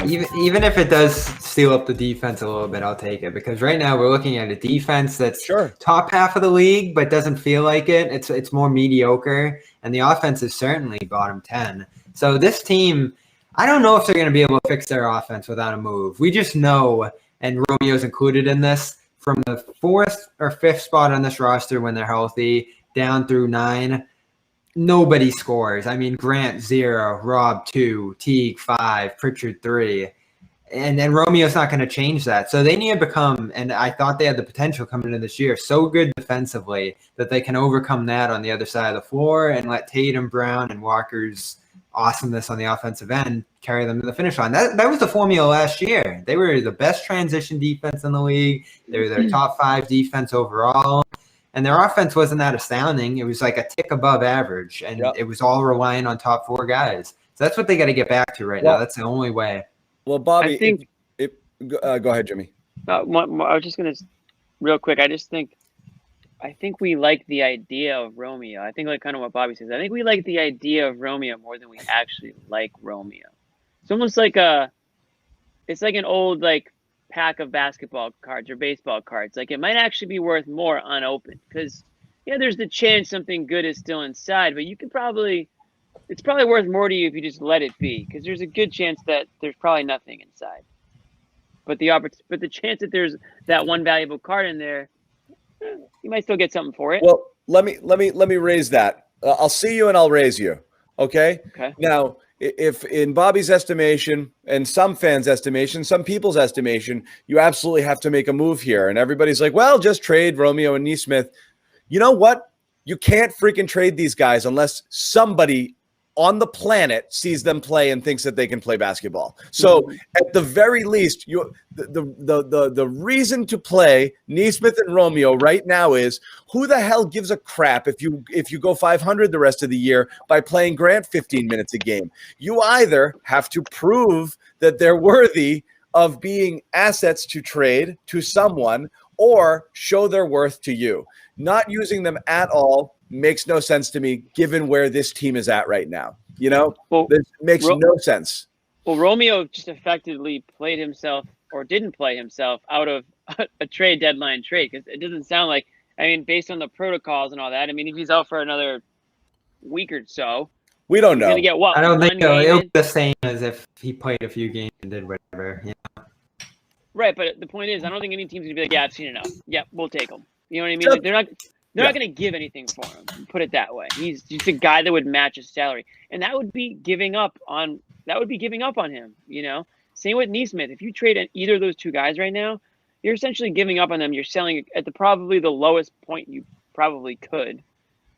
Even if it does steal up the defense a little bit, I'll take it, because right now we're looking at a defense that's top half of the league, but doesn't feel like it. It's more mediocre, and the offense is certainly bottom 10. So this team, I don't know if they're going to be able to fix their offense without a move. We just know, and Romeo's included in this, from the 4th or 5th spot on this roster when they're healthy down through 9. Nobody scores. I mean, Grant 0, Rob 2, Teague 5, Pritchard 3. And then Romeo's not going to change that. So they need to become, and I thought they had the potential coming into this year, so good defensively that they can overcome that on the other side of the floor and let Tatum, Brown, and Walker's awesomeness on the offensive end carry them to the finish line. That was the formula last year. They were the best transition defense in the league. They were their top 5 defense overall. And their offense wasn't that astounding. It was like a tick above average, and it was all relying on top 4 guys. So that's what they got to get back to right now. That's the only way. Well, Bobby, I think go ahead, Jimmy. I was just going to real quick. I think we like the idea of Romeo. I think like kind of what Bobby says. I think we like the idea of Romeo more than we actually like Romeo. It's almost like it's like an old like pack of basketball cards or baseball cards. Like it might actually be worth more unopened, because there's the chance something good is still inside, but it's probably worth more to you if you just let it be, because there's a good chance that there's probably nothing inside. But the chance that there's that one valuable card in there, you might still get something for it. Well, let me raise that. I'll see you and I'll raise you. Okay. Now, if in Bobby's estimation and some fans' estimation, some people's estimation, you absolutely have to make a move here, and everybody's like, well, just trade Romeo and Nesmith. You know what? You can't freaking trade these guys unless somebody on the planet sees them play and thinks that they can play basketball. So at the very least, the reason to play Nesmith and Romeo right now is, who the hell gives a crap if you go 500 the rest of the year by playing Grant 15 minutes a game? You either have to prove that they're worthy of being assets to trade to someone, or show their worth to you. Not using them at all makes no sense to me, given where this team is at right now. This makes no sense. Well, Romeo just effectively played himself, or didn't play himself, out of a trade deadline trade, because it doesn't sound like, based on the protocols and all that, if he's out for another week or so, we don't know. He's gonna get what? I don't think it'll be the same as if he played a few games and did whatever. Right, but the point is, I don't think any team's gonna be like, yeah, I've seen enough. Yeah, we'll take him. You know what I mean? Like, they're not going to give anything for him. Put it that way. He's just a guy that would match his salary, and that would be giving up on him. Same with Nesmith. If you trade either of those 2 guys right now, you're essentially giving up on them. You're selling at probably the lowest point you probably could,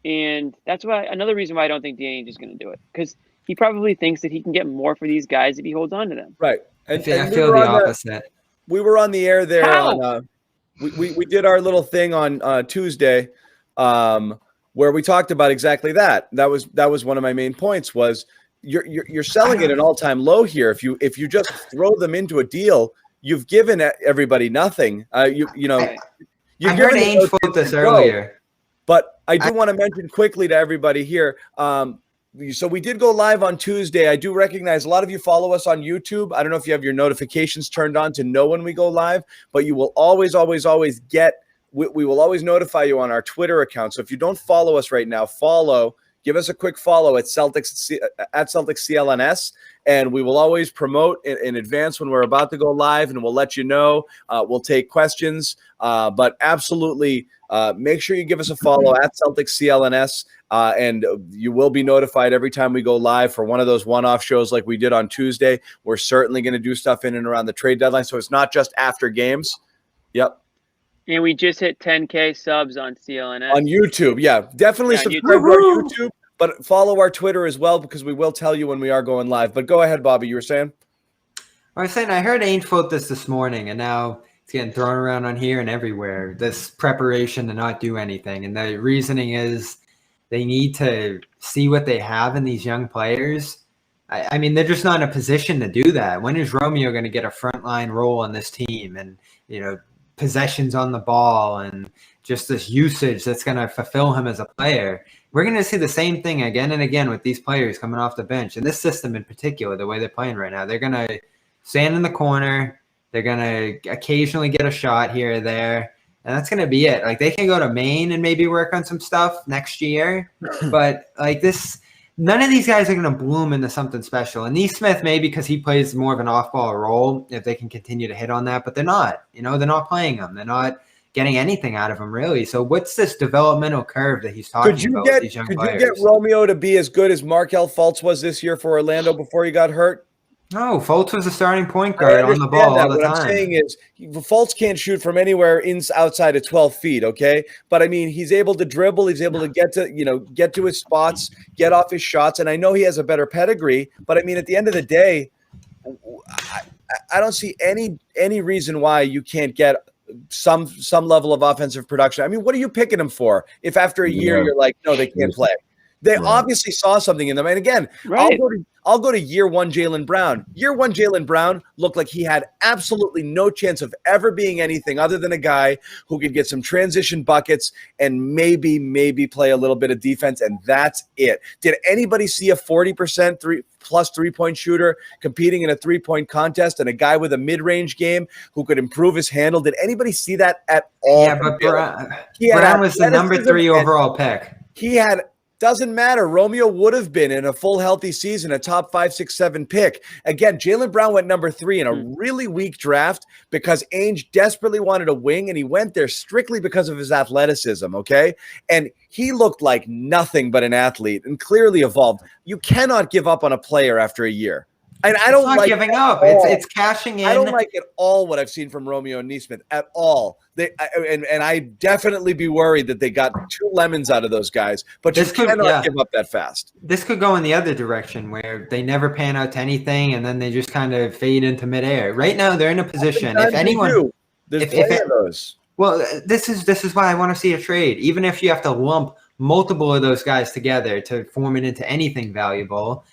and that's why another reason why I don't think Danny is going to do it, because he probably thinks that he can get more for these guys if he holds on to them. Right. And I feel the opposite. We were on the air there. How? We did our little thing on Tuesday, where we talked about exactly that. That was one of my main points. Was you're selling at an all-time low here. If you just throw them into a deal, you've given everybody nothing. I heard Ainge quote this earlier, but I do want to mention quickly to everybody here. So we did go live on Tuesday. I do recognize a lot of you follow us on YouTube. I don't know if you have your notifications turned on to know when we go live, but you will always get, we will always notify you on our Twitter account. So if you don't follow us right now, give us a quick follow at Celtics CLNS, and we will always promote in advance when we're about to go live, and we'll let you know. We'll take questions, but absolutely make sure you give us a follow at Celtics CLNS, and you will be notified every time we go live for one of those one-off shows like we did on Tuesday. We're certainly going to do stuff in and around the trade deadline, so it's not just after games. Yep. And we just hit 10K subs on CLNS. On YouTube, yeah. Definitely subscribe to our YouTube, but follow our Twitter as well, because we will tell you when we are going live. But go ahead, Bobby, you were saying? I was saying I heard Ainge quote this morning, and now it's getting thrown around on here and everywhere, this preparation to not do anything. And the reasoning is they need to see what they have in these young players. I mean, they're just not in a position to do that. When is Romeo going to get a frontline role on this team? And, possessions on the ball and just this usage that's going to fulfill him as a player. We're going to see the same thing again and again with these players coming off the bench. And this system in particular, the way they're playing right now, they're going to stand in the corner. They're going to occasionally get a shot here or there. And that's going to be it. Like, they can go to Maine and maybe work on some stuff next year. But, like, none of these guys are going to bloom into something special. And Nesmith, maybe because he plays more of an off-ball role, if they can continue to hit on that. But they're not. They're not playing him. They're not getting anything out of him, really. So what's this developmental curve that he's talking about with these young players? Could you get Romeo to be as good as Markelle Fultz was this year for Orlando before he got hurt? No, Fultz was a starting point guard on the ball all the time. What I'm saying is Fultz can't shoot from anywhere outside of 12 feet, okay? But, I mean, he's able to dribble. He's able to get to his spots, get off his shots. And I know he has a better pedigree. But, I mean, at the end of the day, I don't see any reason why you can't get some level of offensive production. I mean, what are you picking him for if after a year you're like, no, they can't play? They obviously saw something in them. And again, I'll go to year one Jaylen Brown. Year one Jaylen Brown looked like he had absolutely no chance of ever being anything other than a guy who could get some transition buckets and maybe play a little bit of defense, and that's it. Did anybody see a 40% plus three-point shooter competing in a three-point contest and a guy with a mid-range game who could improve his handle? Did anybody see that at all? Yeah, but Brown was the number 3 overall pick. Doesn't matter. Romeo would have been in a full healthy season, a top 5, 6, 7 pick. Again, Jaylen Brown went number 3 in a really weak draft because Ainge desperately wanted a wing, and he went there strictly because of his athleticism, okay? And he looked like nothing but an athlete and clearly evolved. You cannot give up on a player after a year. And I don't like giving up. It's cashing in. I don't like at all what I've seen from Romeo and Nesmith at all. I definitely be worried that they got 2 lemons out of those guys. But you cannot give up that fast. This could go in the other direction where they never pan out to anything and then they just kind of fade into midair. Right now, they're in a position. If anyone, there's plenty of those. Well, this is why I want to see a trade. Even if you have to lump multiple of those guys together to form it into anything valuable.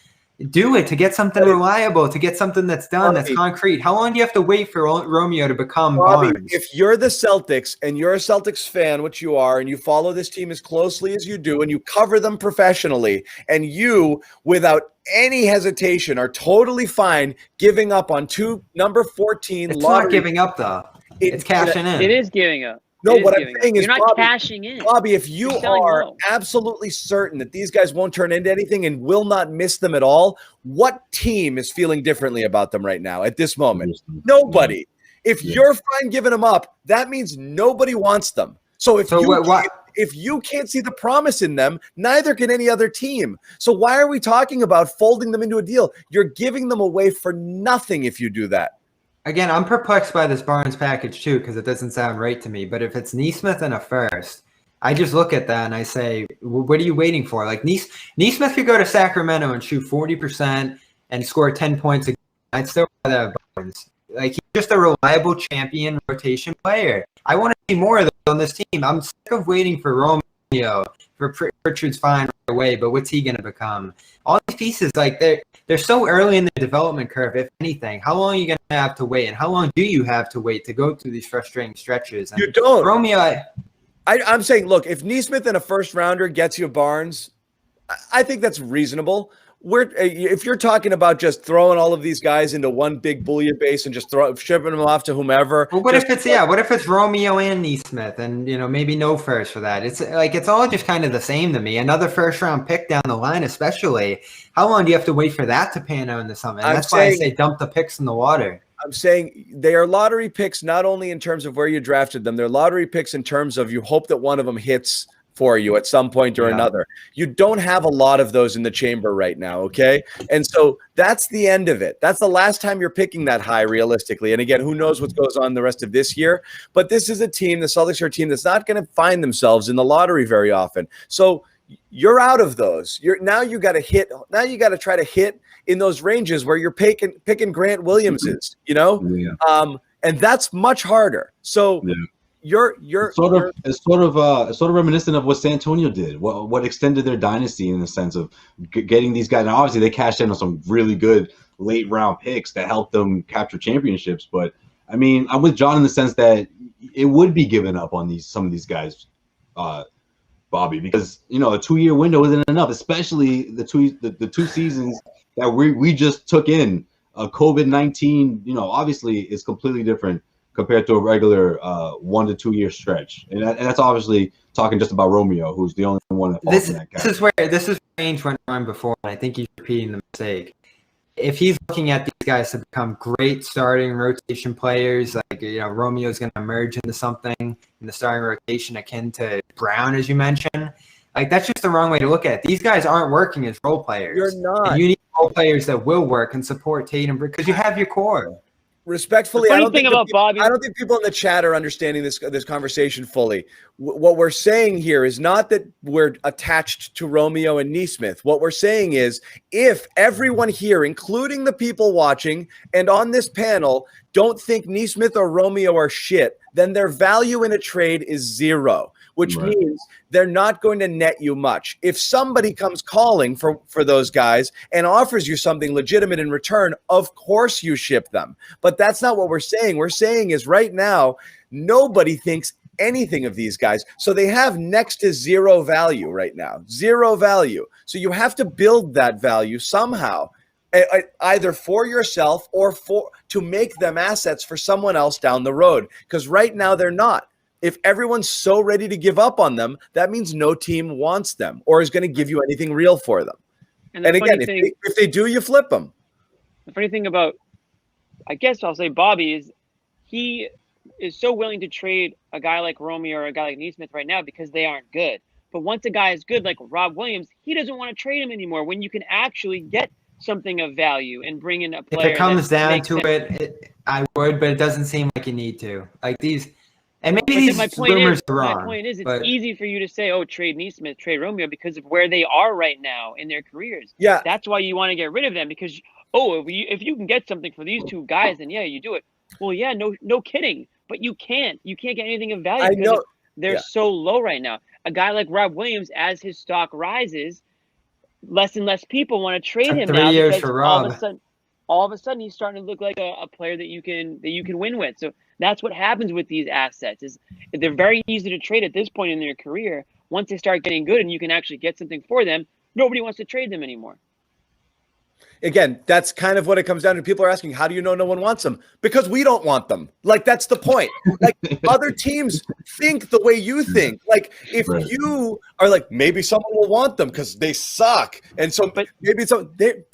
Do it to get something reliable, to get something that's done, that's concrete. How long do you have to wait for Romeo to become Barnes? If you're the Celtics and you're a Celtics fan, which you are, and you follow this team as closely as you do, and you cover them professionally, and you, without any hesitation, are totally fine giving up on number 14 It's not giving up, though. It's cashing in. It is giving up. No, what I'm saying is, you're not cashing in. Bobby, if you are absolutely certain that these guys won't turn into anything and will not miss them at all, what team is feeling differently about them right now at this moment? Nobody. If you're fine giving them up, that means nobody wants them. So if you can't see the promise in them, neither can any other team. So why are we talking about folding them into a deal? You're giving them away for nothing if you do that. Again, I'm perplexed by this Barnes package too because it doesn't sound right to me. But if it's Nesmith and a first, I just look at that and I say, what are you waiting for? Like Nesmith could go to Sacramento and shoot 40% and score 10 points a game. I'd still rather have Barnes. Like, he's just a reliable champion rotation player. I want to see more of those on this team. I'm sick of waiting for Romeo, for Pritchard's fine right away, but what's he going to become? All these pieces, like, they're so early in the development curve, if anything. How long are you going to have to wait? And how long do you have to wait to go through these frustrating stretches? And you don't. Romeo, I'm saying, look, if Nesmith and a first-rounder gets you Barnes, I think that's reasonable. If you're talking about just throwing all of these guys into one big bouillabaisse and just shipping them off to whomever. Well, what if it's Romeo and Nesmith and maybe no first for that? It's like it's all just kind of the same to me. Another first round pick down the line, especially. How long do you have to wait for that to pan out into something? And that's why I say dump the picks in the water. I'm saying they are lottery picks not only in terms of where you drafted them, they're lottery picks in terms of you hope that one of them hits for you at some point or another. You don't have a lot of those in the chamber right now, okay? And so that's the end of it. That's the last time you're picking that high realistically. And again, who knows what goes on the rest of this year. But this is a team, the Celtics are a team that's not going to find themselves in the lottery very often. So you're out of those. Now you got to try to hit in those ranges where you're picking Grant Williams's, and that's much harder. So It's sort of reminiscent of what San Antonio did. What extended their dynasty in the sense of getting these guys. Now, obviously, they cashed in on some really good late round picks that helped them capture championships. But I mean, I'm with John in the sense that it would be given up on some of these guys, Bobby, because a 2-year window isn't enough, especially the two seasons that we just took in COVID-19, obviously is completely different compared to a regular 1 to 2 year stretch, and that's obviously talking just about Romeo, who's the only one that falls in that category. This is where Ainge went wrong before, and I think he's repeating the mistake. If he's looking at these guys to become great starting rotation players, like Romeo's going to emerge into something in the starting rotation akin to Brown, as you mentioned, like that's just the wrong way to look at it. These guys aren't working as role players. You're not. And you need role players that will work and support Tatum because you have your core. Respectfully, I don't think people in the chat are understanding this conversation fully. What we're saying here is not that we're attached to Romeo and Nesmith. What we're saying is if everyone here, including the people watching and on this panel, don't think Nesmith or Romeo are shit, then their value in a trade is zero, which means they're not going to net you much. If somebody comes calling for those guys and offers you something legitimate in return, of course you ship them. But that's not what we're saying. We're saying is right now, nobody thinks anything of these guys. So they have next to zero value right now. Zero value. So you have to build that value somehow, either for yourself or to make them assets for someone else down the road. Because right now they're not. If everyone's so ready to give up on them, that means no team wants them or is going to give you anything real for them. And again, if they do, you flip them. The funny thing about, I guess I'll say Bobby, is he is so willing to trade a guy like Romeo or a guy like Nesmith right now because they aren't good. But once a guy is good, like Rob Williams, he doesn't want to trade him anymore when you can actually get something of value and bring in a player. If it comes down to it, I would, but it doesn't seem like you need to. Like these. And maybe these rumors are wrong. My point is, it's easy for you to say, "Oh, trade Nesmith, trade Romeo," because of where they are right now in their careers. Yeah, that's why you want to get rid of them because, if you can get something for these two guys, then yeah, you do it. Well, yeah, no kidding, but you can't get anything of value because they're so low right now. A guy like Rob Williams, as his stock rises, less and less people want to trade him now because all of a sudden he's starting to look like a player that you can win with. So that's what happens with these assets is they're very easy to trade at this point in their career. Once they start getting good and you can actually get something for them, nobody wants to trade them anymore. Again, that's kind of what it comes down to. People are asking, how do you know no one wants them? Because we don't want them. Like, that's the point. Like, other teams think the way you think. Like, if you are like, maybe someone will want them because they suck. And so maybe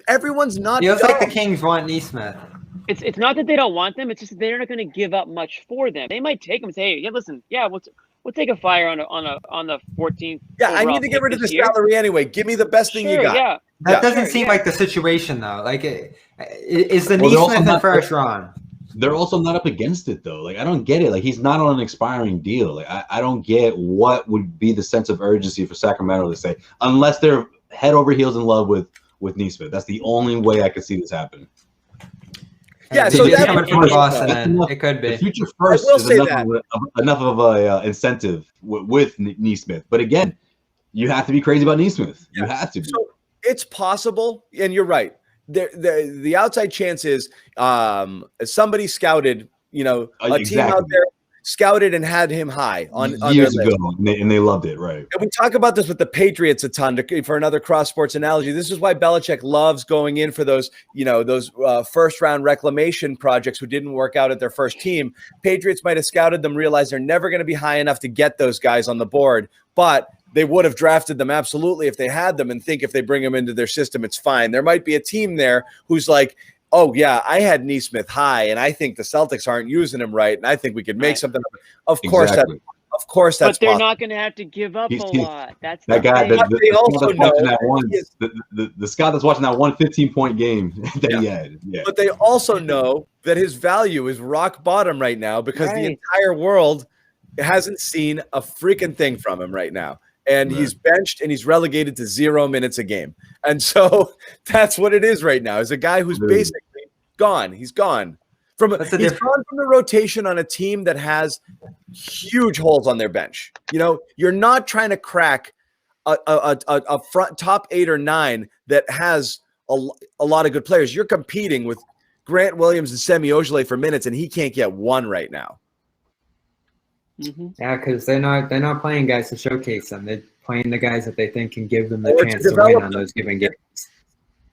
everyone's not. Feels like the Kings want Nesmith. It's not that they don't want them. It's just that they're not going to give up much for them. They might take them and say, hey, yeah, listen, yeah, we'll take a flyer on the 14th. Yeah, I need to get rid of the salary anyway. Give me the best thing you got. Yeah. That doesn't seem like the situation, though. Like, is the Nesmith and first round? They're also not up against it, though. Like, I don't get it. Like, he's not on an expiring deal. Like, I don't get what would be the sense of urgency for Sacramento to say, unless they're head over heels in love with Nesmith. That's the only way I could see this happening. Yeah, so that's coming from Boston. It could be. The future first is enough of a incentive with Nesmith. But again, you have to be crazy about Nesmith. You have to be. So it's possible, and you're right. The outside chance is somebody scouted, a team out there scouted and had him high on years ago, and they loved it, right? And we talk about this with the Patriots a ton for another cross sports analogy. This is why Belichick loves going in for those first round reclamation projects who didn't work out at their first team. Patriots might have scouted them, realized they're never going to be high enough to get those guys on the board, but they would have drafted them absolutely if they had them and think if they bring them into their system, it's fine. There might be a team there who's like, oh, yeah, I had Nesmith high, and I think the Celtics aren't using him right, and I think we could make something of it. Of course, that's but they're possible. not going to have to give up a lot. That's that guy. They also know the scout that's watching that 15-point game that he had. Yeah. But they also know that his value is rock bottom right now because the entire world hasn't seen a freaking thing from him right now. And he's benched and he's relegated to 0 minutes a game. And that's what it is right now. Is a guy who's basically gone. He's gone. He's gone from the rotation on a team that has huge holes on their bench. You're not trying to crack a front top 8 or 9 that has a lot of good players. You're competing with Grant Williams and Semi Ojeleye for minutes, and he can't get one right now. Mm-hmm. Yeah, because they're not playing guys to showcase them. They're playing the guys that they think can give them the chance to win on those given games.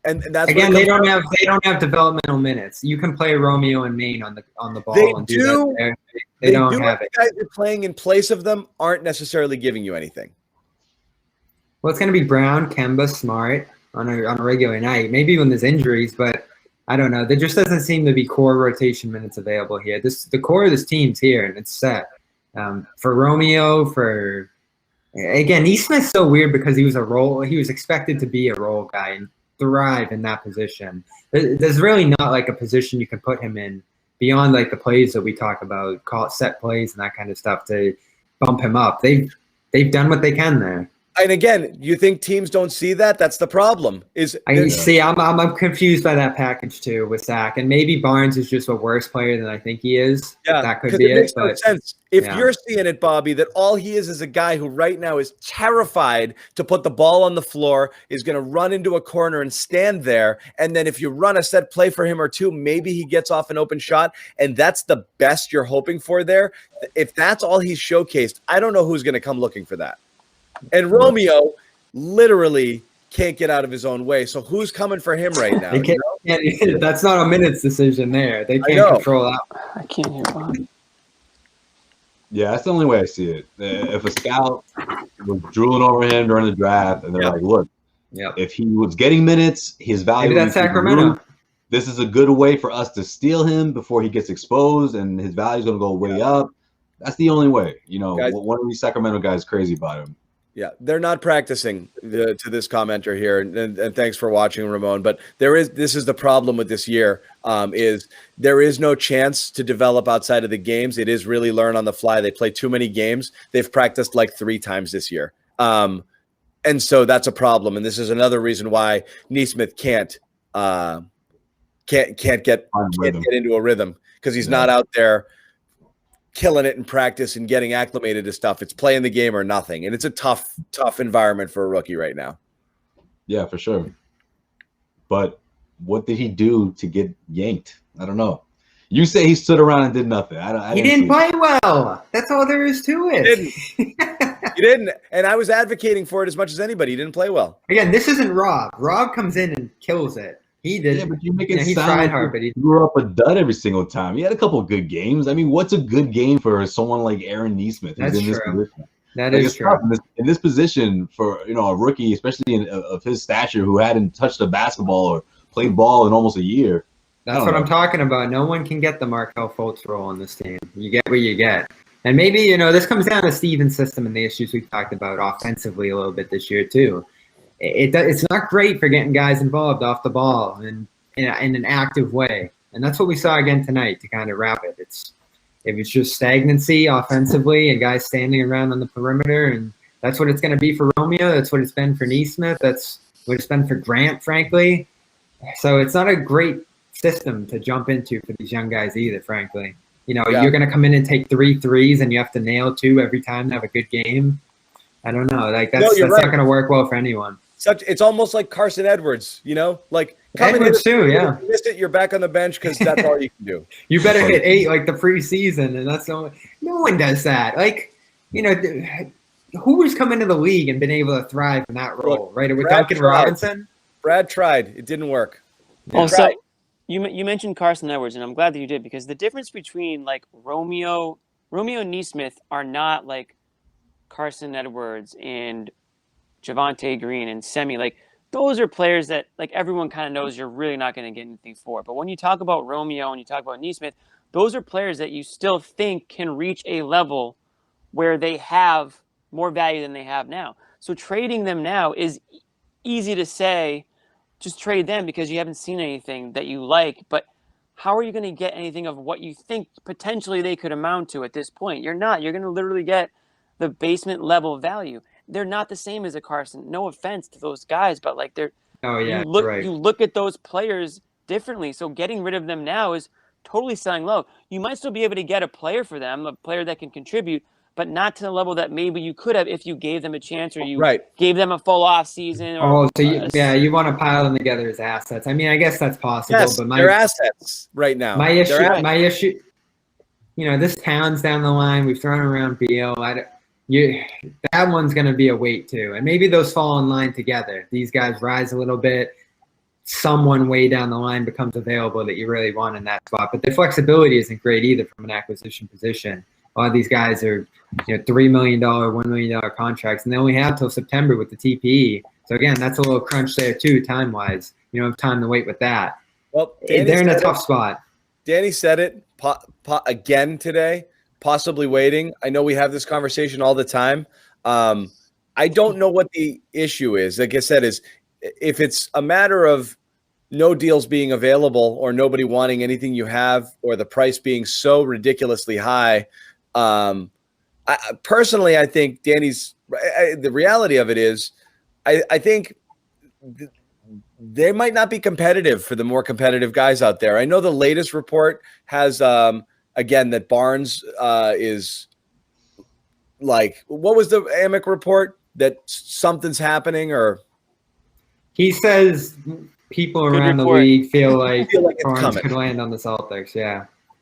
And that's again, they don't have developmental minutes. You can play Romeo and Maine on the ball. They and do. That they don't have it. The guys you're playing in place of them aren't necessarily giving you anything. Well, it's going to be Brown, Kemba, Smart on a regular night. Maybe when there's injuries, but I don't know. There just doesn't seem to be core rotation minutes available here. The core of this team's here, and it's set. For Romeo, again, Nesmith's so weird because he was expected to be a role guy and thrive in that position. There's really not like a position you can put him in beyond like the plays that we talk about, call it set plays and that kind of stuff to bump him up. They've done what they can there. And again, you think teams don't see that? That's the problem. I'm confused by that package too with Zach, and maybe Barnes is just a worse player than I think he is. Yeah, that could be it. Makes no sense. If you're seeing it, Bobby, that all he is a guy who right now is terrified to put the ball on the floor, is going to run into a corner and stand there, and then if you run a set play for him or two, maybe he gets off an open shot, and that's the best you're hoping for there. If that's all he's showcased, I don't know who's going to come looking for that. And Romeo literally can't get out of his own way. So who's coming for him right now? That's not a minutes decision there. They can't control that. I can't hear Bob. Yeah, that's the only way I see it. If a scout was drooling over him during the draft, and they're like, look, if he was getting minutes, his value. Maybe that's Sacramento. This is a good way for us to steal him before he gets exposed, and his value is going to go way up. That's the only way. Guys, one of these Sacramento guys is crazy about him. Yeah, they're not practicing to this commenter here, and thanks for watching, Ramon. But this is the problem with this year, is there is no chance to develop outside of the games. It is really learn on the fly. They play too many games. They've practiced like 3 times this year, and so that's a problem. And this is another reason why Nesmith can't get into a rhythm, because he's not out there killing it in practice and getting acclimated to stuff. It's playing the game or nothing. And it's a tough environment for a rookie right now. Yeah, for sure. But what did he do to get yanked? I don't know. You say he stood around and did nothing. He didn't play well. That's all there is to it. He didn't. And I was advocating for it as much as anybody. He didn't play well. Again, this isn't Rob. Rob comes in and kills it. He did. Yeah, but you make it sound like hard, but he grew up a dud every single time. He had a couple of good games. I mean, what's a good game for someone like Aaron Nesmith? That's in true. This position? That is true. In this position for a rookie, especially of his stature, who hadn't touched a basketball or played ball in almost a year. That's what I'm talking about. No one can get the Markelle Fultz role on this team. You get what you get. And maybe, this comes down to Steven's system and the issues we've talked about offensively a little bit this year too. It's not great for getting guys involved off the ball and in an active way. And that's what we saw again tonight to kind of wrap it. It was just stagnancy offensively and guys standing around on the perimeter, and that's what it's going to be for Romeo. That's what it's been for Nesmith. That's what it's been for Grant, frankly. So it's not a great system to jump into for these young guys either, frankly. You're going to come in and take 3 threes and you have to nail 2 every time to have a good game. I don't know. That's right. Not going to work well for anyone. It's almost like Carson Edwards, like Edwards too, yeah. If you missed it, you're back on the bench because that's all you can do. You better hit 8 like the preseason, and that's no one does that. Who's come into the league and been able to thrive in that role, right? With Duncan Robinson? Brad tried. It didn't work. Also, you mentioned Carson Edwards, and I'm glad that you did, because the difference between Romeo and Nesmith are not like Carson Edwards and Javonte Green and Semi. Those are players that everyone kind of knows you're really not going to get anything for. But when you talk about Romeo and you talk about Nesmith, those are players that you still think can reach a level where they have more value than they have now. So trading them now is easy to say, just trade them because you haven't seen anything that you like. But how are you going to get anything of what you think potentially they could amount to at this point? You're not. You're going to literally get the basement level value. They're not the same as a Carson. No offense to those guys, but they're. Oh yeah, you look at those players differently. So getting rid of them now is totally selling low. You might still be able to get a player for them, a player that can contribute, but not to the level that maybe you could have if you gave them a chance or you gave them a full off season. You want to pile them together as assets. I mean, I guess that's possible. Yes, but they're assets right now. My issue. This Towns down the line. We've thrown around Beal. That one's going to be a weight too, and maybe those fall in line together. These guys rise a little bit. someone way down the line becomes available that you really want in that spot. But the flexibility isn't great either from an acquisition position. A lot of these guys are, $3 million, $1 million contracts, and they only have till September with the TPE. So again, that's a little crunch there too, time-wise. You don't have time to wait with that. Well, they're in a tough spot. Danny said it again today, possibly waiting. I know we have this conversation all the time. I don't know what the issue is. Like I said, is if it's a matter of no deals being available or nobody wanting anything you have or the price being so ridiculously high. Personally, I think Danny's the reality of it is I think they might not be competitive for the more competitive guys out there. I know the latest report has, again, that Barnes is like, what was the Amick report? That something's happening, or he says people around the league feel like Barnes could land on the Celtics.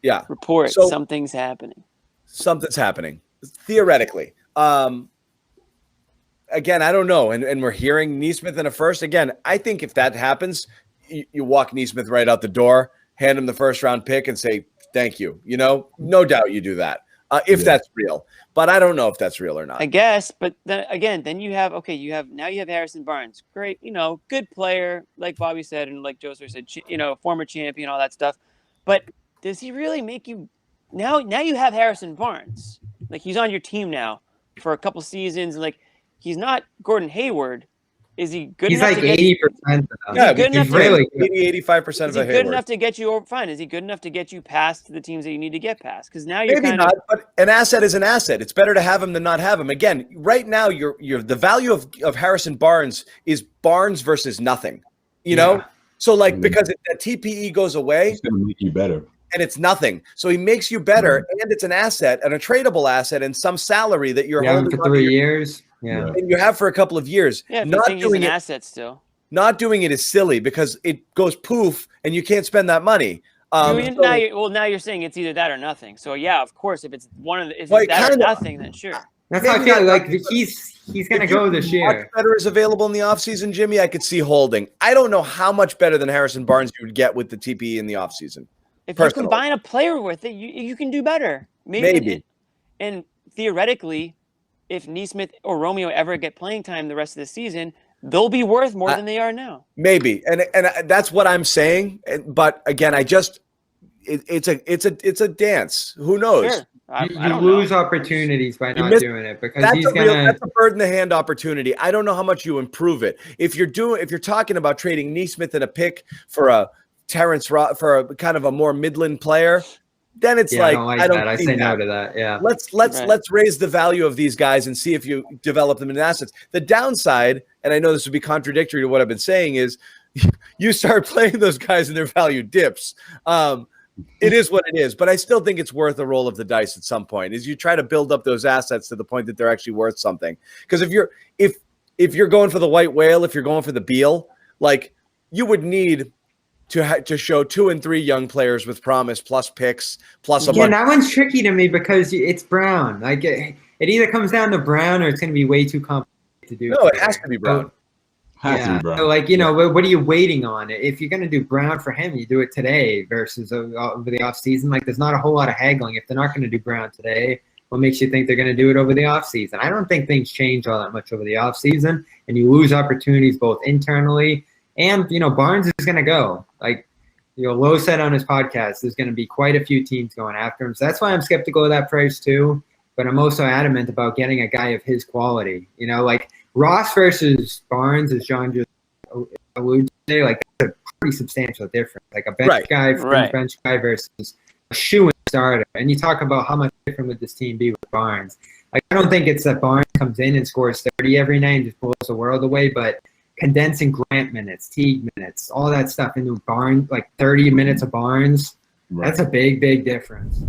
Yeah. Report something's happening. Something's happening theoretically. Again, I don't know, and we're hearing Nesmith in a first. Again, I think if that happens, you walk Nesmith right out the door, hand him the first round pick, and say thank you. No doubt you do that if that's real. But I don't know if that's real or not. I guess, but then again, you have Harrison Barnes. Great, good player, like Bobby said, and like Josue said, former champion, all that stuff. But does he really make you now you have Harrison Barnes. Like, he's on your team now for a couple seasons, and like he's not Gordon Hayward. Is he good he's enough? He's like 80%. Yeah, he's really 85% of a Hayward. Is he good enough to get you fine? Is he good enough to get you past the teams that you need to get past? Because now you're maybe not, but an asset is an asset. It's better to have him than not have him. Again, right now, you're the value of Harrison Barnes is Barnes versus nothing. So like because that TPE goes away, it's going to make you better. And it's nothing. So he makes you better, and it's an asset, and a tradable asset, and some salary that you're holding for 3 years. Yeah, and you have for a couple of years. Yeah, not doing an asset still. Not doing it is silly because it goes poof, and you can't spend that money. Now you're saying it's either that or nothing. So yeah, of course, if it's that or nothing, then sure. That's how I feel like he's going to go this year. Much better is available in the offseason, Jimmy. I could see holding. I don't know how much better than Harrison Barnes you would get with the TPE in the offseason. If you combine a player with it, you can do better. Maybe. And theoretically, if Nesmith or Romeo ever get playing time the rest of the season, they'll be worth more than they are now. Maybe, and that's what I'm saying. But again, it's a dance. Who knows? Sure. You lose opportunities by not doing it because that's a bird in the hand opportunity. I don't know how much you improve it. If you're talking about trading Nesmith and a pick for a Terrence for a kind of a more Midland player, then it's I say no to that. Yeah. Let's raise the value of these guys and see if you develop them into assets. The downside, and I know this would be contradictory to what I've been saying, is you start playing those guys and their value dips. It is what it is, but I still think it's worth a roll of the dice at some point. Is you try to build up those assets to the point that they're actually worth something. Because if you're going for the white whale, if you're going for the Beal, like you would need to show 2 and 3 young players with promise plus picks plus a bunch. That one's tricky to me because it's Brown. Like it either comes down to Brown or it's going to be way too complicated to do. No, it has to be Brown. So like what are you waiting on? If you're going to do Brown for him, you do it today versus over the offseason. Like there's not a whole lot of haggling. If they're not going to do Brown today, what makes you think they're going to do it over the offseason? I don't think things change all that much over the offseason, and you lose opportunities both internally and Barnes is going to go. Like Lowe said on his podcast, there's going to be quite a few teams going after him. So that's why I'm skeptical of that price too. But I'm also adamant about getting a guy of his quality. Like Ross versus Barnes, as John just alluded to, like that's a pretty substantial difference. Like a bench guy, bench guy versus a shoe-in starter. And you talk about how much different would this team be with Barnes. Like I don't think it's that Barnes comes in and scores 30 every night and just blows the world away, but condensing Grant minutes, Teague minutes, all that stuff into Barnes, like 30 minutes of Barnes, that's a big, big difference.